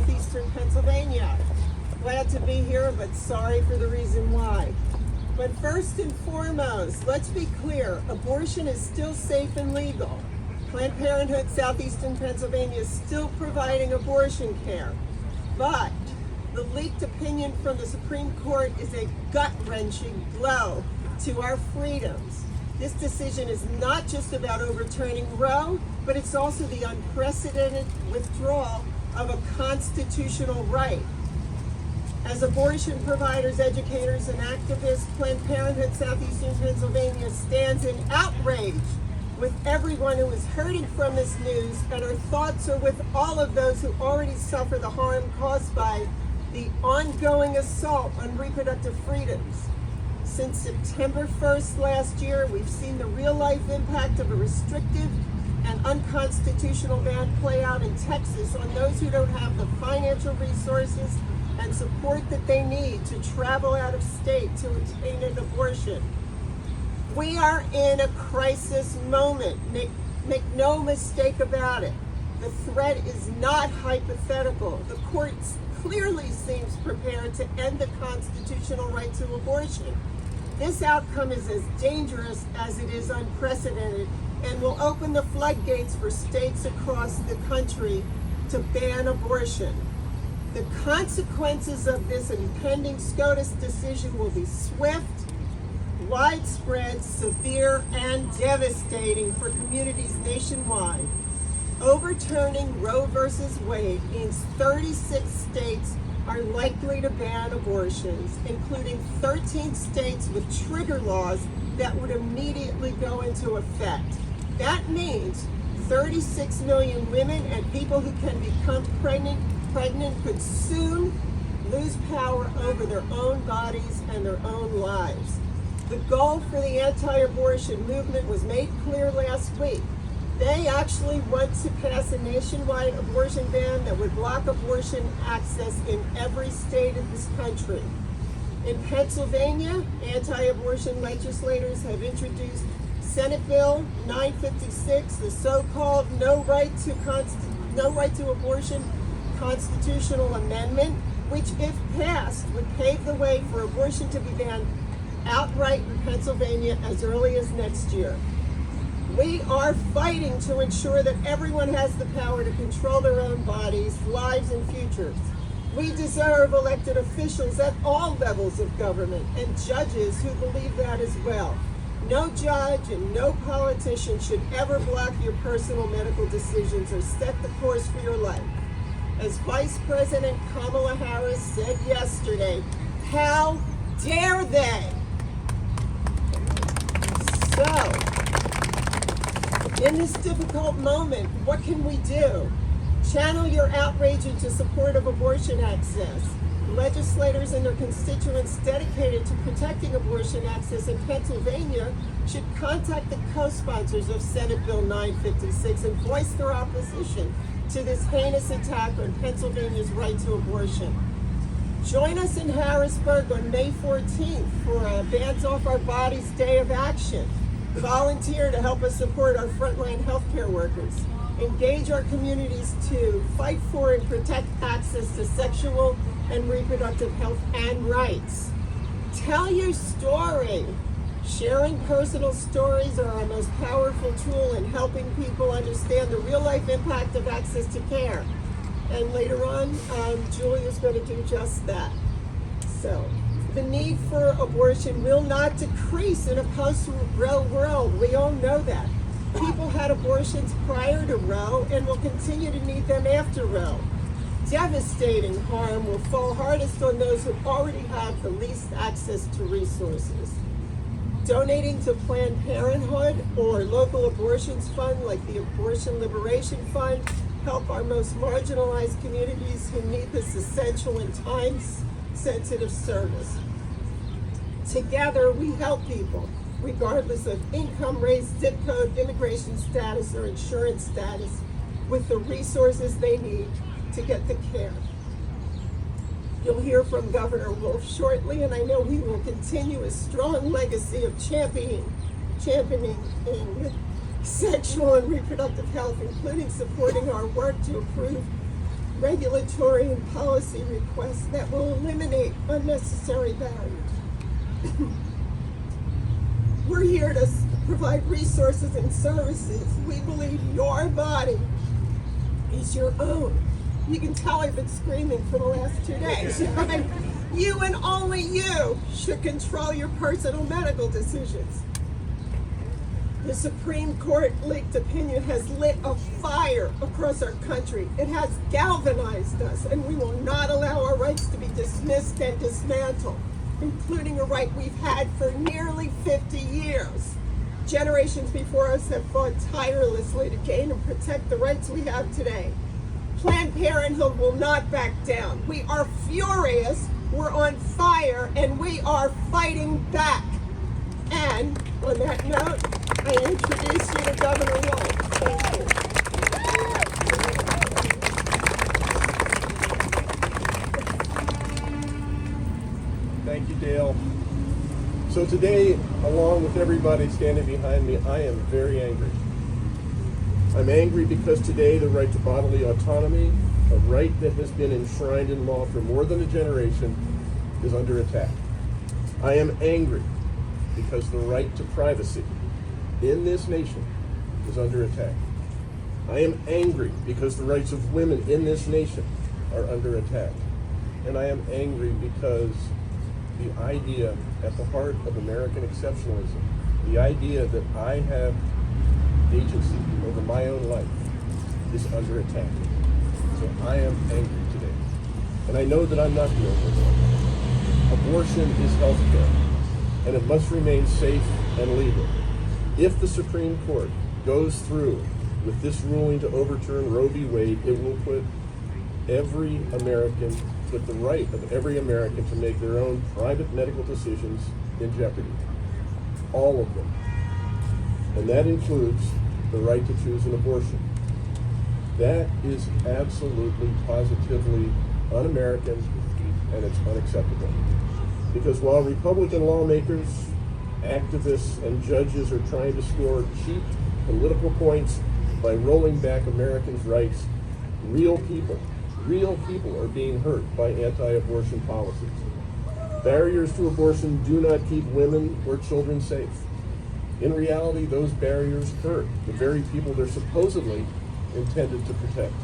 southeastern Pennsylvania. Glad to be here, but sorry for the reason why. But first and foremost, let's be clear, abortion is still safe and legal. Planned Parenthood Southeastern Pennsylvania is still providing abortion care. But the leaked opinion from the Supreme Court is a gut-wrenching blow to our freedoms. This decision is not just about overturning Roe, but it's also the unprecedented withdrawal of a constitutional right. As abortion providers, educators, and activists, Planned Parenthood Southeastern Pennsylvania stands in outrage with everyone who is hurting from this news, and our thoughts are with all of those who already suffer the harm caused by the ongoing assault on reproductive freedoms. Since September 1st last year, we've seen the real-life impact of a restrictive and unconstitutional ban play out in Texas on those who don't have the financial resources and support that they need to travel out of state to obtain an abortion. We are in a crisis moment. Make no mistake about it. The threat is not hypothetical. The court clearly seems prepared to end the constitutional right to abortion. This outcome is as dangerous as it is unprecedented and will open the floodgates for states across the country to ban abortion. The consequences of this impending SCOTUS decision will be swift, widespread, severe, and devastating for communities nationwide. Overturning Roe v. Wade means 36 states are likely to ban abortions, including 13 states with trigger laws that would immediately go into effect. That means 36 million women and people who can become pregnant could soon lose power over their own bodies and their own lives. The goal for the anti-abortion movement was made clear last week. They actually want to pass a nationwide abortion ban that would block abortion access in every state of this country. In Pennsylvania, anti-abortion legislators have introduced Senate Bill 956, the so-called no right to abortion constitutional amendment, which, if passed, would pave the way for abortion to be banned outright in Pennsylvania as early as next year. We are fighting to ensure that everyone has the power to control their own bodies, lives, and futures. We deserve elected officials at all levels of government and judges who believe that as well. No judge and no politician should ever block your personal medical decisions or set the course for your life. As Vice President Kamala Harris said yesterday, how dare they? So, in this difficult moment, what can we do? Channel your outrage into support of abortion access. Legislators and their constituents dedicated to protecting abortion access in Pennsylvania should contact the co-sponsors of Senate Bill 956 and voice their opposition to this heinous attack on Pennsylvania's right to abortion. Join us in Harrisburg on May 14th for a Bands Off Our Bodies Day of Action. Volunteer to help us support our frontline healthcare workers. Engage our communities to fight for and protect access to sexual and reproductive health and rights. Tell your story. Sharing personal stories are our most powerful tool in helping people understand the real-life impact of access to care. And later on, Julia's going to do just that. So, the need for abortion will not decrease in a post-Roe world. We all know that. People had abortions prior to Roe and will continue to need them after Roe. Devastating harm will fall hardest on those who already have the least access to resources. Donating to Planned Parenthood or local abortions fund like the Abortion Liberation Fund help our most marginalized communities who need this essential and time-sensitive service. Together, we help people, regardless of income, race, zip code, immigration status, or insurance status, with the resources they need to get the care. You'll hear from Governor Wolf shortly, and I know he will continue a strong legacy of championing sexual and reproductive health, including supporting our work to improve regulatory and policy requests that will eliminate unnecessary barriers. We're here to provide resources and services. We believe your body is your own. You can tell I've been screaming for the last 2 days. Right? You and only you should control your personal medical decisions. The Supreme Court leaked opinion has lit a fire across our country. It has galvanized us, and we will not allow our rights to be dismissed and dismantled, including a right we've had for nearly 50 years. Generations before us have fought tirelessly to gain and protect the rights we have today. Planned Parenthood will not back down. We are furious, we're on fire, and we are fighting back. And on that note, I introduce you to Governor Wolf. Thank you. Thank you, Dale. So today, along with everybody standing behind me, I am very angry. I'm angry because today the right to bodily autonomy, a right that has been enshrined in law for more than a generation, is under attack. I am angry because the right to privacy in this nation is under attack. I am angry because the rights of women in this nation are under attack. And I am angry because the idea at the heart of American exceptionalism, the idea that I have agency over my own life, is under attack. So I am angry today. And I know that I'm not the only one. Abortion is health care, and it must remain safe and legal. If the Supreme Court goes through with this ruling to overturn Roe v. Wade, it will put the right of every American to make their own private medical decisions in jeopardy. All of them. And that includes the right to choose an abortion. That is absolutely, positively un-American, and it's unacceptable. Because while Republican lawmakers, activists, and judges are trying to score cheap political points by rolling back Americans' rights, real people are being hurt by anti-abortion policies. Barriers to abortion do not keep women or children safe. In reality, those barriers hurt the very people they're supposedly intended to protect.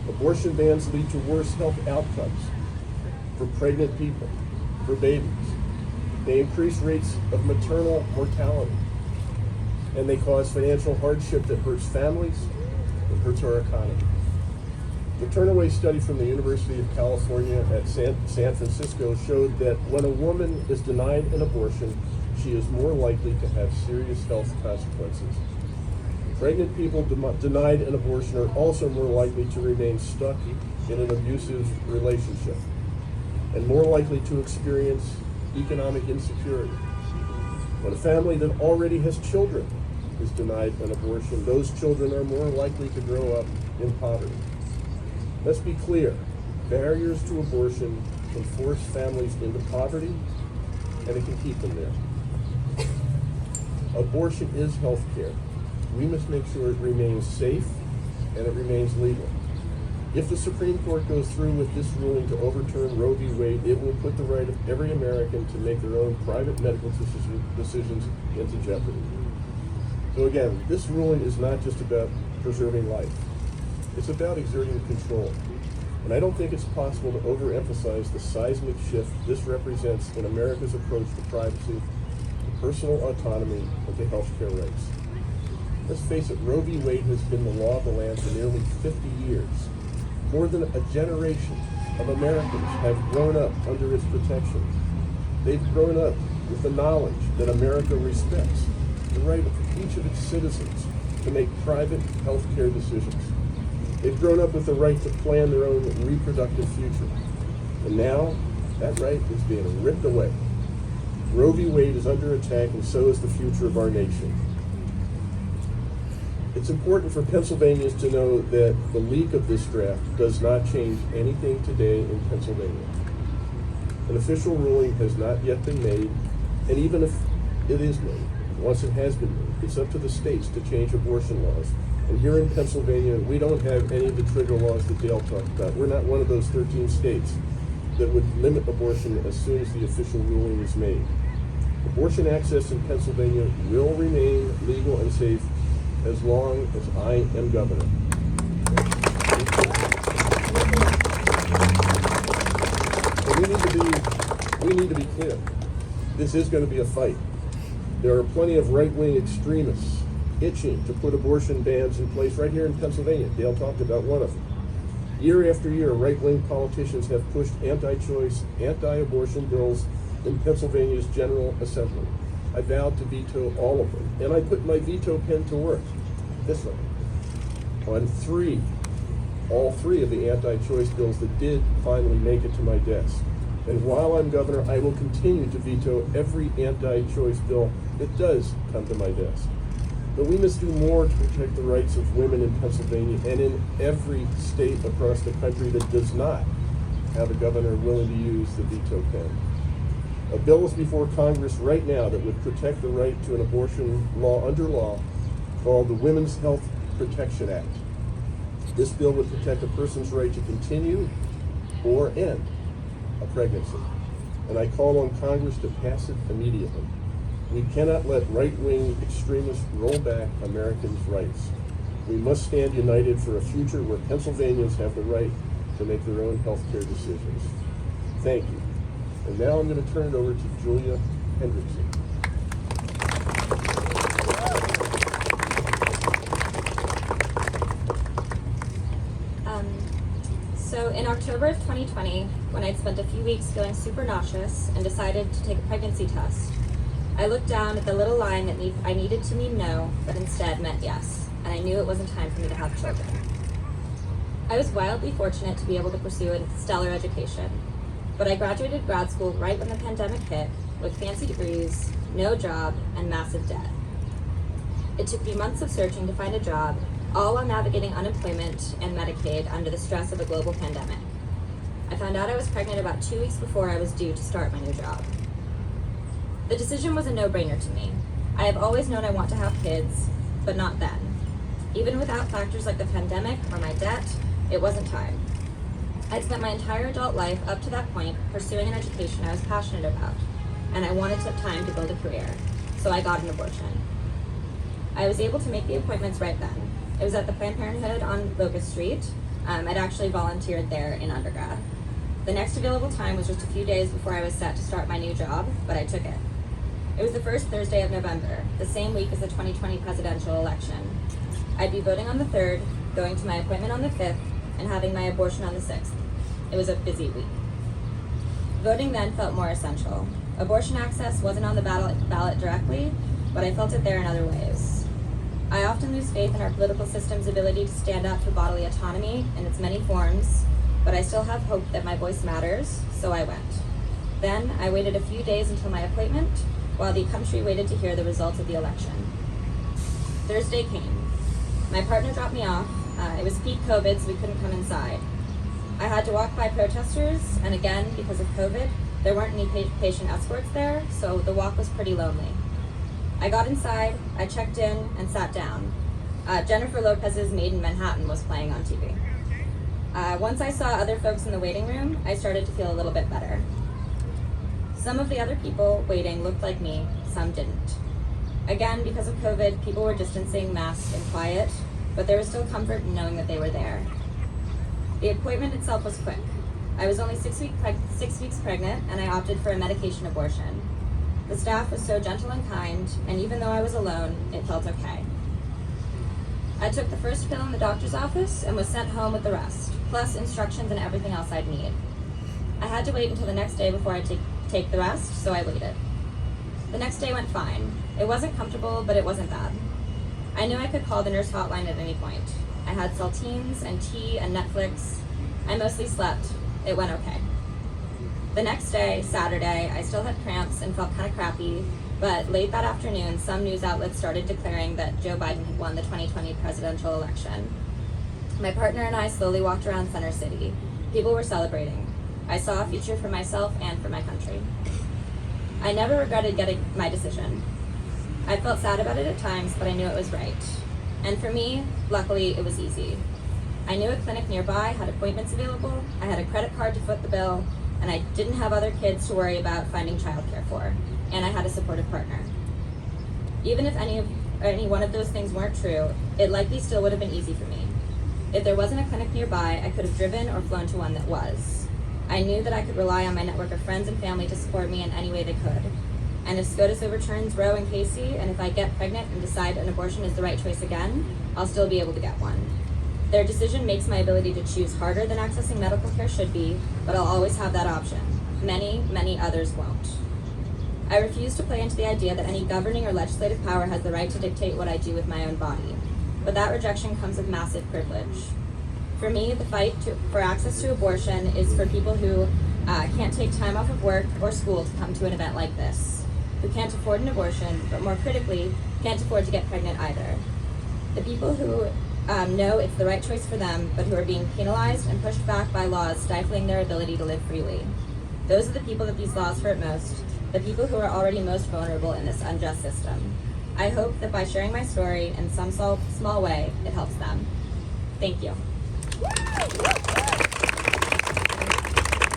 Abortion bans lead to worse health outcomes for pregnant people, for babies. They increase rates of maternal mortality, and they cause financial hardship that hurts families and hurts our economy. The Turnaway study from the University of California at San Francisco showed that when a woman is denied an abortion, she is more likely to have serious health consequences. Pregnant people denied an abortion are also more likely to remain stuck in an abusive relationship and more likely to experience economic insecurity. When a family that already has children is denied an abortion, those children are more likely to grow up in poverty. Let's be clear, barriers to abortion can force families into poverty, and it can keep them there. Abortion is health care. We must make sure it remains safe and it remains legal. If the Supreme Court goes through with this ruling to overturn Roe v. Wade, it will put the right of every American to make their own private medical decisions into jeopardy. So again, this ruling is not just about preserving life. It's about exerting control. And I don't think it's possible to overemphasize the seismic shift this represents in America's approach to privacy, to personal autonomy, and to health care rights. Let's face it, Roe v. Wade has been the law of the land for nearly 50 years. More than a generation of Americans have grown up under its protection. They've grown up with the knowledge that America respects the right of each of its citizens to make private health care decisions. They've grown up with the right to plan their own reproductive future. And now, that right is being ripped away. Roe v. Wade is under attack, and so is the future of our nation. It's important for Pennsylvanians to know that the leak of this draft does not change anything today in Pennsylvania. An official ruling has not yet been made, and even if it is made, once it has been made, it's up to the states to change abortion laws And here in Pennsylvania, we don't have any of the trigger laws that Dale talked about. We're not one of those 13 states that would limit abortion as soon as the official ruling is made. Abortion access in Pennsylvania will remain legal and safe as long as I am governor. And we need to be clear. This is going to be a fight. There are plenty of right-wing extremists itching to put abortion bans in place right here in Pennsylvania. Dale talked about one of them. Year after year, right-wing politicians have pushed anti-choice, anti-abortion bills in Pennsylvania's General Assembly. I vowed to veto all of them, and I put my veto pen to work this way on all three of the anti-choice bills that did finally make it to my desk. And while I'm governor, I will continue to veto every anti-choice bill that does come to my desk. But we must do more to protect the rights of women in Pennsylvania and in every state across the country that does not have a governor willing to use the veto pen. A bill is before Congress right now that would protect the right to an abortion under law called the Women's Health Protection Act. This bill would protect a person's right to continue or end a pregnancy. And I call on Congress to pass it immediately. We cannot let right-wing extremists roll back Americans' rights. We must stand united for a future where Pennsylvanians have the right to make their own health care decisions. Thank you. And now I'm going to turn it over to Julia Hendrickson. So in October of 2020, when I'd spent a few weeks feeling super nauseous and decided to take a pregnancy test, I looked down at the little line that I needed to mean no, but instead meant yes, and I knew it wasn't time for me to have children. I was wildly fortunate to be able to pursue a stellar education, but I graduated grad school right when the pandemic hit, with fancy degrees, no job, and massive debt. It took me months of searching to find a job, all while navigating unemployment and Medicaid under the stress of a global pandemic. I found out I was pregnant about 2 weeks before I was due to start my new job. The decision was a no-brainer to me. I have always known I want to have kids, but not then. Even without factors like the pandemic or my debt, it wasn't time. I'd spent my entire adult life up to that point pursuing an education I was passionate about, and I wanted to have time to build a career, so I got an abortion. I was able to make the appointments right then. It was at the Planned Parenthood on Locust Street. I'd actually volunteered there in undergrad. The next available time was just a few days before I was set to start my new job, but I took it. It was the first Thursday of November, the same week as the 2020 presidential election. I'd be voting on the 3rd, going to my appointment on the 5th, and having my abortion on the 6th. It was a busy week. Voting then felt more essential. Abortion access wasn't on the ballot directly, but I felt it there in other ways. I often lose faith in our political system's ability to stand up for bodily autonomy in its many forms, but I still have hope that my voice matters, so I went. Then I waited a few days until my appointment, while the country waited to hear the results of the election. Thursday came. My partner dropped me off. It was peak COVID, so we couldn't come inside. I had to walk by protesters, and again, because of COVID, there weren't any patient escorts there, so the walk was pretty lonely. I got inside, I checked in, and sat down. Jennifer Lopez's Made in Manhattan was playing on TV. Once I saw other folks in the waiting room, I started to feel a little bit better. Some of the other people waiting looked like me, some didn't. Again, because of COVID, people were distancing, masked, and quiet, but there was still comfort in knowing that they were there. The appointment itself was quick. I was only 6 weeks pregnant, and I opted for a medication abortion. The staff was so gentle and kind, and even though I was alone, it felt okay. I took the first pill in the doctor's office and was sent home with the rest, plus instructions and everything else I'd need. I had to wait until the next day before I take the rest, so I waited. The next day went fine. It wasn't comfortable, but it wasn't bad. I knew I could call the nurse hotline at any point. I had saltines and tea and Netflix. I mostly slept. It went okay. The next day, Saturday, I still had cramps and felt kind of crappy, but late that afternoon, some news outlets started declaring that Joe Biden had won the 2020 presidential election. My partner and I slowly walked around Center City. People were celebrating. I saw a future for myself and for my country. I never regretted getting my decision. I felt sad about it at times, but I knew it was right. And for me, luckily, it was easy. I knew a clinic nearby had appointments available, I had a credit card to foot the bill, and I didn't have other kids to worry about finding childcare for, and I had a supportive partner. Even if any one of those things weren't true, it likely still would have been easy for me. If there wasn't a clinic nearby, I could have driven or flown to one that was. I knew that I could rely on my network of friends and family to support me in any way they could. And if SCOTUS overturns Roe and Casey, and if I get pregnant and decide an abortion is the right choice again, I'll still be able to get one. Their decision makes my ability to choose harder than accessing medical care should be, but I'll always have that option. Many others won't. I refuse to play into the idea that any governing or legislative power has the right to dictate what I do with my own body. But that rejection comes with massive privilege. For me, the fight for access to abortion is for people who can't take time off of work or school to come to an event like this, who can't afford an abortion, but more critically, can't afford to get pregnant either. The people who know it's the right choice for them, but who are being penalized and pushed back by laws stifling their ability to live freely. Those are the people that these laws hurt most, the people who are already most vulnerable in this unjust system. I hope that by sharing my story in some small way, it helps them. Thank you.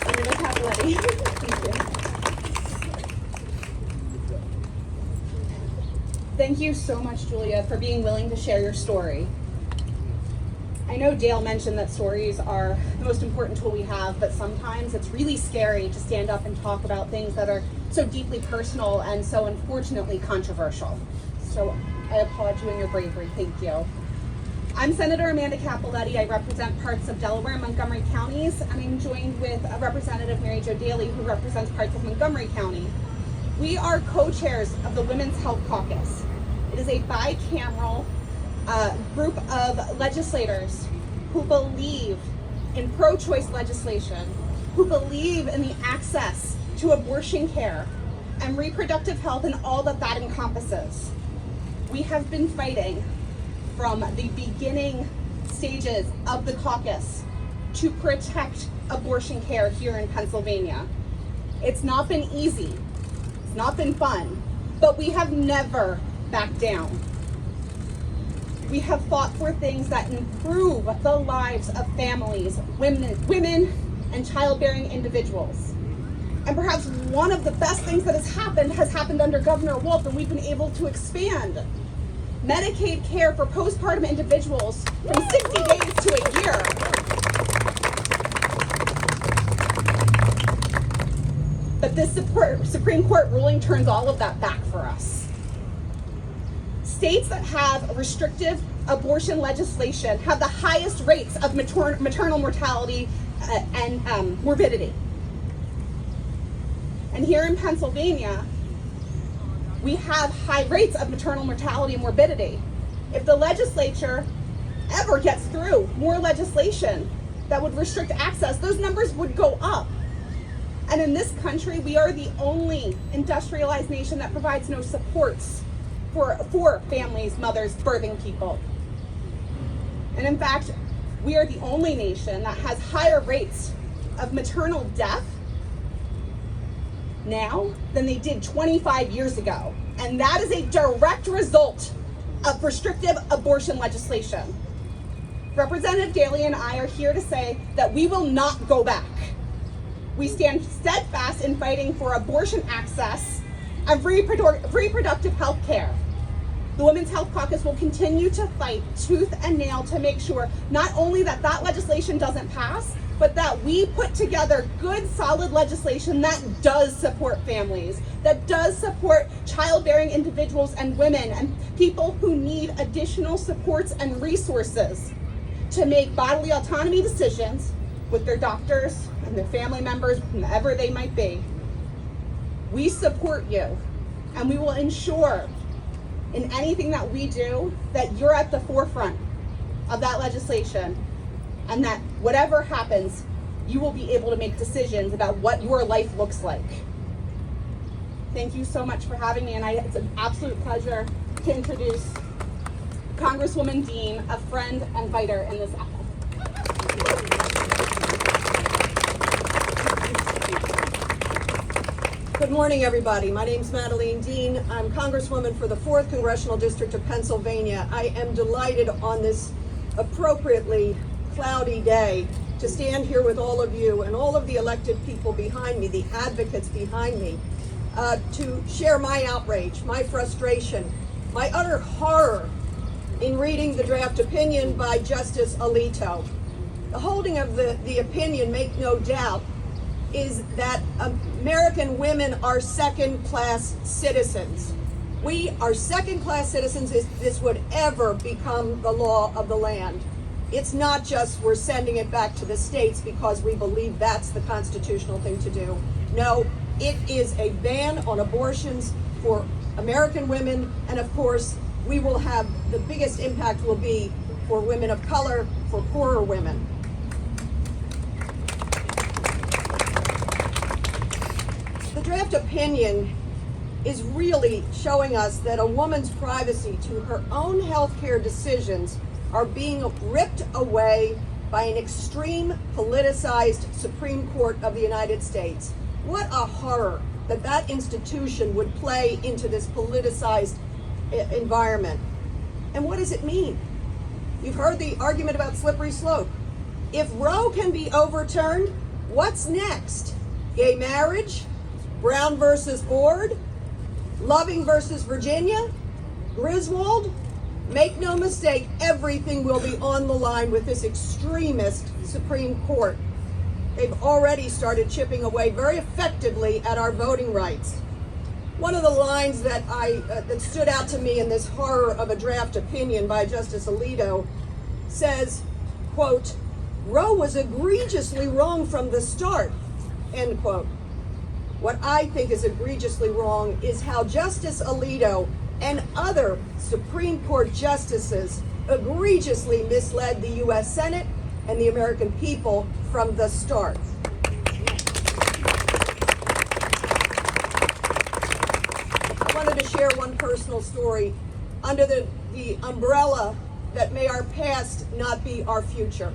Senator Capoletti. Thank you. Thank you so much, Julia, for being willing to share your story. I know Dale mentioned that stories are the most important tool we have, but sometimes it's really scary to stand up and talk about things that are so deeply personal and so unfortunately controversial. So I applaud you and your bravery. Thank you. I'm Senator Amanda Capoletti. I represent parts of Delaware and Montgomery counties, and I'm joined with Representative Mary Jo Daly, who represents parts of Montgomery County. We are co-chairs of the Women's Health Caucus. It is a bicameral group of legislators who believe in pro-choice legislation, who believe in the access to abortion care and reproductive health and all that that encompasses. We have been fighting from the beginning stages of the caucus to protect abortion care here in Pennsylvania. It's not been easy, it's not been fun, but we have never backed down. We have fought for things that improve the lives of families, women and childbearing individuals. And perhaps one of the best things that has happened under Governor Wolf, and we've been able to expand Medicaid care for postpartum individuals from 60 days to a year. But this Supreme Court ruling turns all of that back for us. States that have restrictive abortion legislation have the highest rates of maternal mortality and morbidity. And here in Pennsylvania, we have high rates of maternal mortality and morbidity. If the legislature ever gets through more legislation that would restrict access, those numbers would go up. And in this country, we are the only industrialized nation that provides no supports for families, mothers, birthing people. And in fact, we are the only nation that has higher rates of maternal death now than they did 25 years ago. And that is a direct result of restrictive abortion legislation. Representative Daly and I are here to say that we will not go back. We stand steadfast in fighting for abortion access and reproductive health care. The Women's Health Caucus will continue to fight tooth and nail to make sure not only that that legislation doesn't pass, but that we put together good, solid legislation that does support families, that does support childbearing individuals and women and people who need additional supports and resources to make bodily autonomy decisions with their doctors and their family members, whomever they might be. We support you, and we will ensure in anything that we do that you're at the forefront of that legislation, and that whatever happens, you will be able to make decisions about what your life looks like. Thank you so much for having me, and it's an absolute pleasure to introduce Congresswoman Dean, a friend and fighter in this effort. Good morning, everybody. My name's Madeline Dean. I'm Congresswoman for the 4th Congressional District of Pennsylvania. I am delighted on this appropriately cloudy day to stand here with all of you and all of the elected people behind me, the advocates behind me, to share my outrage, my frustration, my utter horror in reading the draft opinion by Justice Alito. The holding of the opinion, make no doubt, is that American women are second-class citizens. We are second-class citizens if this would ever become the law of the land. It's not just we're sending it back to the states because we believe that's the constitutional thing to do. No, it is a ban on abortions for American women, and of course, we will have, the biggest impact will be for women of color, for poorer women. The draft opinion is really showing us that a woman's privacy to her own healthcare decisions are being ripped away by an extreme politicized Supreme Court of the United States. What a horror that that institution would play into this politicized environment. And what does it mean? You've heard the argument about slippery slope. If Roe can be overturned, what's next? Gay marriage? Brown versus Board? Loving versus Virginia? Griswold? Make no mistake, everything will be on the line with this extremist Supreme Court. They've already started chipping away very effectively at our voting rights. One of the lines that that stood out to me in this horror of a draft opinion by Justice Alito says, quote, "Roe was egregiously wrong from the start," end quote. What I think is egregiously wrong is how Justice Alito and other Supreme Court justices egregiously misled the U.S. Senate and the American people from the start. I wanted to share one personal story under the umbrella that may our past not be our future.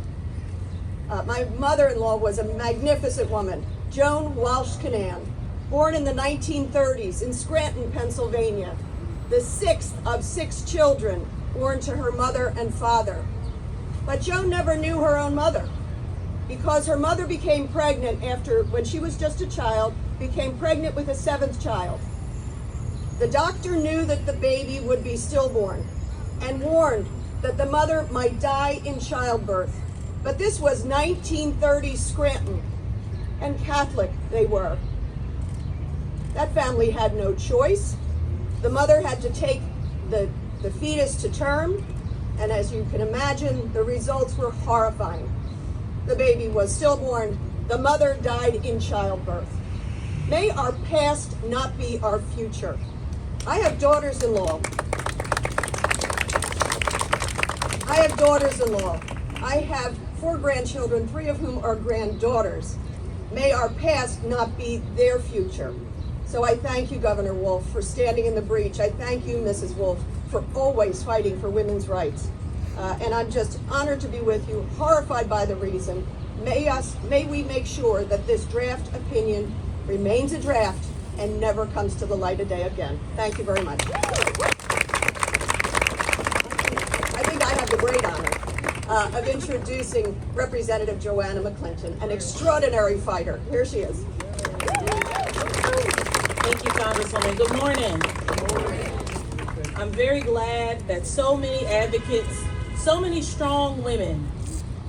My mother-in-law was a magnificent woman, Joan Walsh Canaan, born in the 1930s in Scranton, Pennsylvania, the 6th of 6 children born to her mother and father. But Joan never knew her own mother because her mother became pregnant when she was just a child, became pregnant with a 7th child. The doctor knew that the baby would be stillborn and warned that the mother might die in childbirth. But this was 1930 Scranton, and Catholic they were. That family had no choice. The mother had to take the fetus to term, and as you can imagine, the results were horrifying. The baby was stillborn. The mother died in childbirth. May our past not be our future. I have daughters-in-law. I have 4 grandchildren, 3 of whom are granddaughters. May our past not be their future. So I thank you, Governor Wolf, for standing in the breach. I thank you, Mrs. Wolf, for always fighting for women's rights. And I'm just honored to be with you, horrified by the reason. May we make sure that this draft opinion remains a draft and never comes to the light of day again. Thank you very much. I think I have the great honor of introducing Representative Joanna McClinton, an extraordinary fighter. Here she is. Thank you, Congresswoman. Good morning. I'm very glad that so many advocates, so many strong women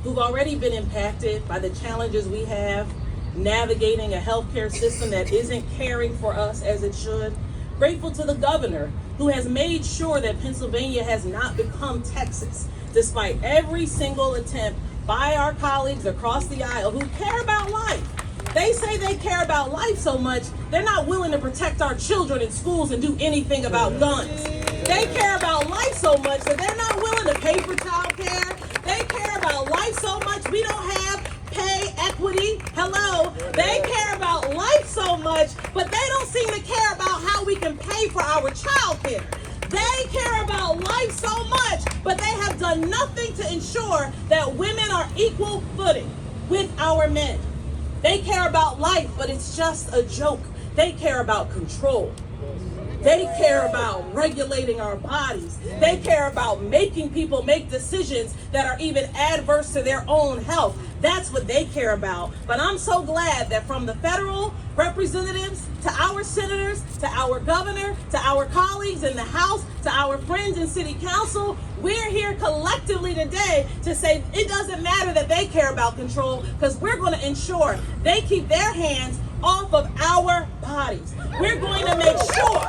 who've already been impacted by the challenges we have navigating a healthcare system that isn't caring for us as it should. Grateful to the governor who has made sure that Pennsylvania has not become Texas, despite every single attempt by our colleagues across the aisle who care about life. They say they care about life so much, they're not willing to protect our children in schools and do anything about guns. They care about life so much that they're not willing to pay for child care. They care about life so much we don't have pay equity. Hello. They care about life so much, but they don't seem to care about how we can pay for our child care. They care about life so much, but they have done nothing to ensure that women are equal footing with our men. They care about life, but it's just a joke They care about control. They care about regulating our bodies. They care about making people make decisions that are even adverse to their own health. That's what they care about. But I'm so glad that from the federal representatives to our senators, to our governor, to our colleagues in the House, to our friends in City Council, we're here collectively today to say it doesn't matter that they care about control, because we're going to ensure they keep their hands off of our bodies. We're going to make sure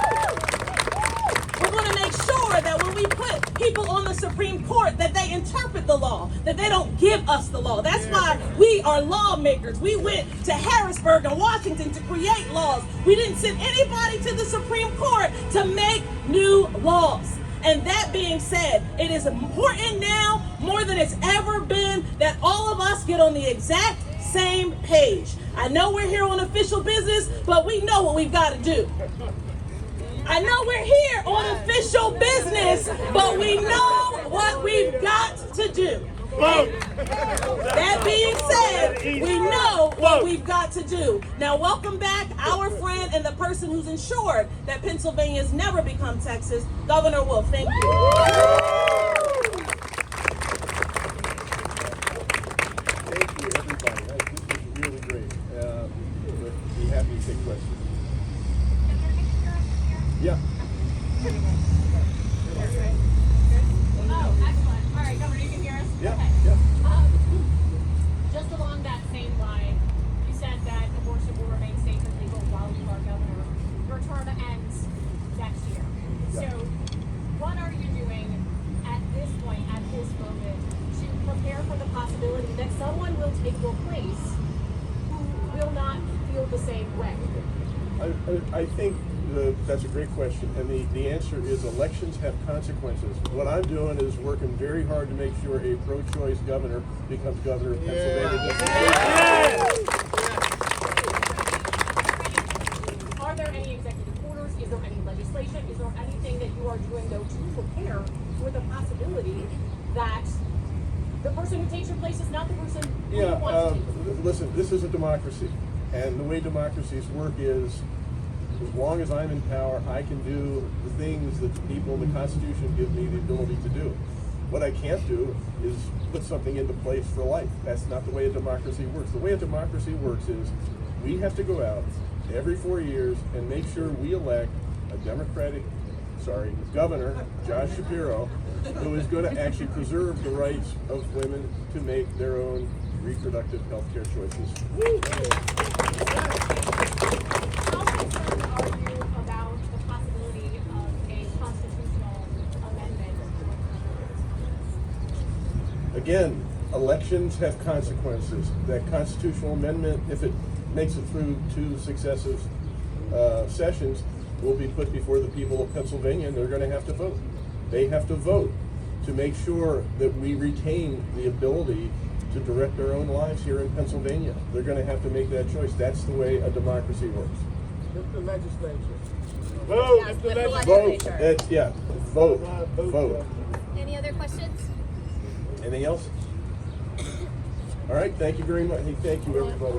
that when we put people on the Supreme Court, that they interpret the law, that they don't give us the law. That's why we are lawmakers. We went to Harrisburg and Washington to create laws. We didn't send anybody to the Supreme Court to make new laws. And that being said, it is important now, more than it's ever been, that all of us get on the exact same page. I know we're here on official business, but we know what we've got to do. I know we're here on official business, but we know what we've got to do. That being said, we know what we've got to do. Now, welcome back our friend and the person who's ensured that Pennsylvania's never become Texas, Governor Wolf. Thank you. Thank you, everybody. This is really great. We'll be happy to take questions. Yeah. Oh, excellent. All right, Governor, you can hear us? Yeah. Okay. Yeah. Just along that same line, you said that abortion will remain safe and legal while you are governor. Your term ends next year. Yeah. So, what are you doing at this point, at this moment, to prepare for the possibility that someone will take your place who will not feel the same way? I think that's a great question, and the answer is elections have consequences. What I'm doing is working very hard to make sure a pro-choice governor becomes governor of Pennsylvania. Are there any executive orders? Is there any legislation? Is there anything that you are doing, though, to prepare for the possibility that the person who takes your place is not the person who you want to take? Listen, this is a democracy, and the way democracies work is, as long as I'm in power, I can do the things that the people in the Constitution give me the ability to do. What I can't do is put something into place for life. That's not the way a democracy works. The way a democracy works is we have to go out every 4 years and make sure we elect a governor, Josh Shapiro, who is going to actually preserve the rights of women to make their own reproductive health care choices. How concerned are you about the possibility of a constitutional amendment? Again, elections have consequences. That constitutional amendment, if it makes it through 2 successive sessions, will be put before the people of Pennsylvania, and they're going to have to vote. They have to vote to make sure that we retain the ability to direct our own lives here in Pennsylvania. They're going to have to make that choice. That's the way a democracy works. With the legislature. Vote. Yes, with the Vote. legislature. That's, yeah. Vote. Vote. Any other questions? Anything else? All right. Thank you very much. Thank you, everybody.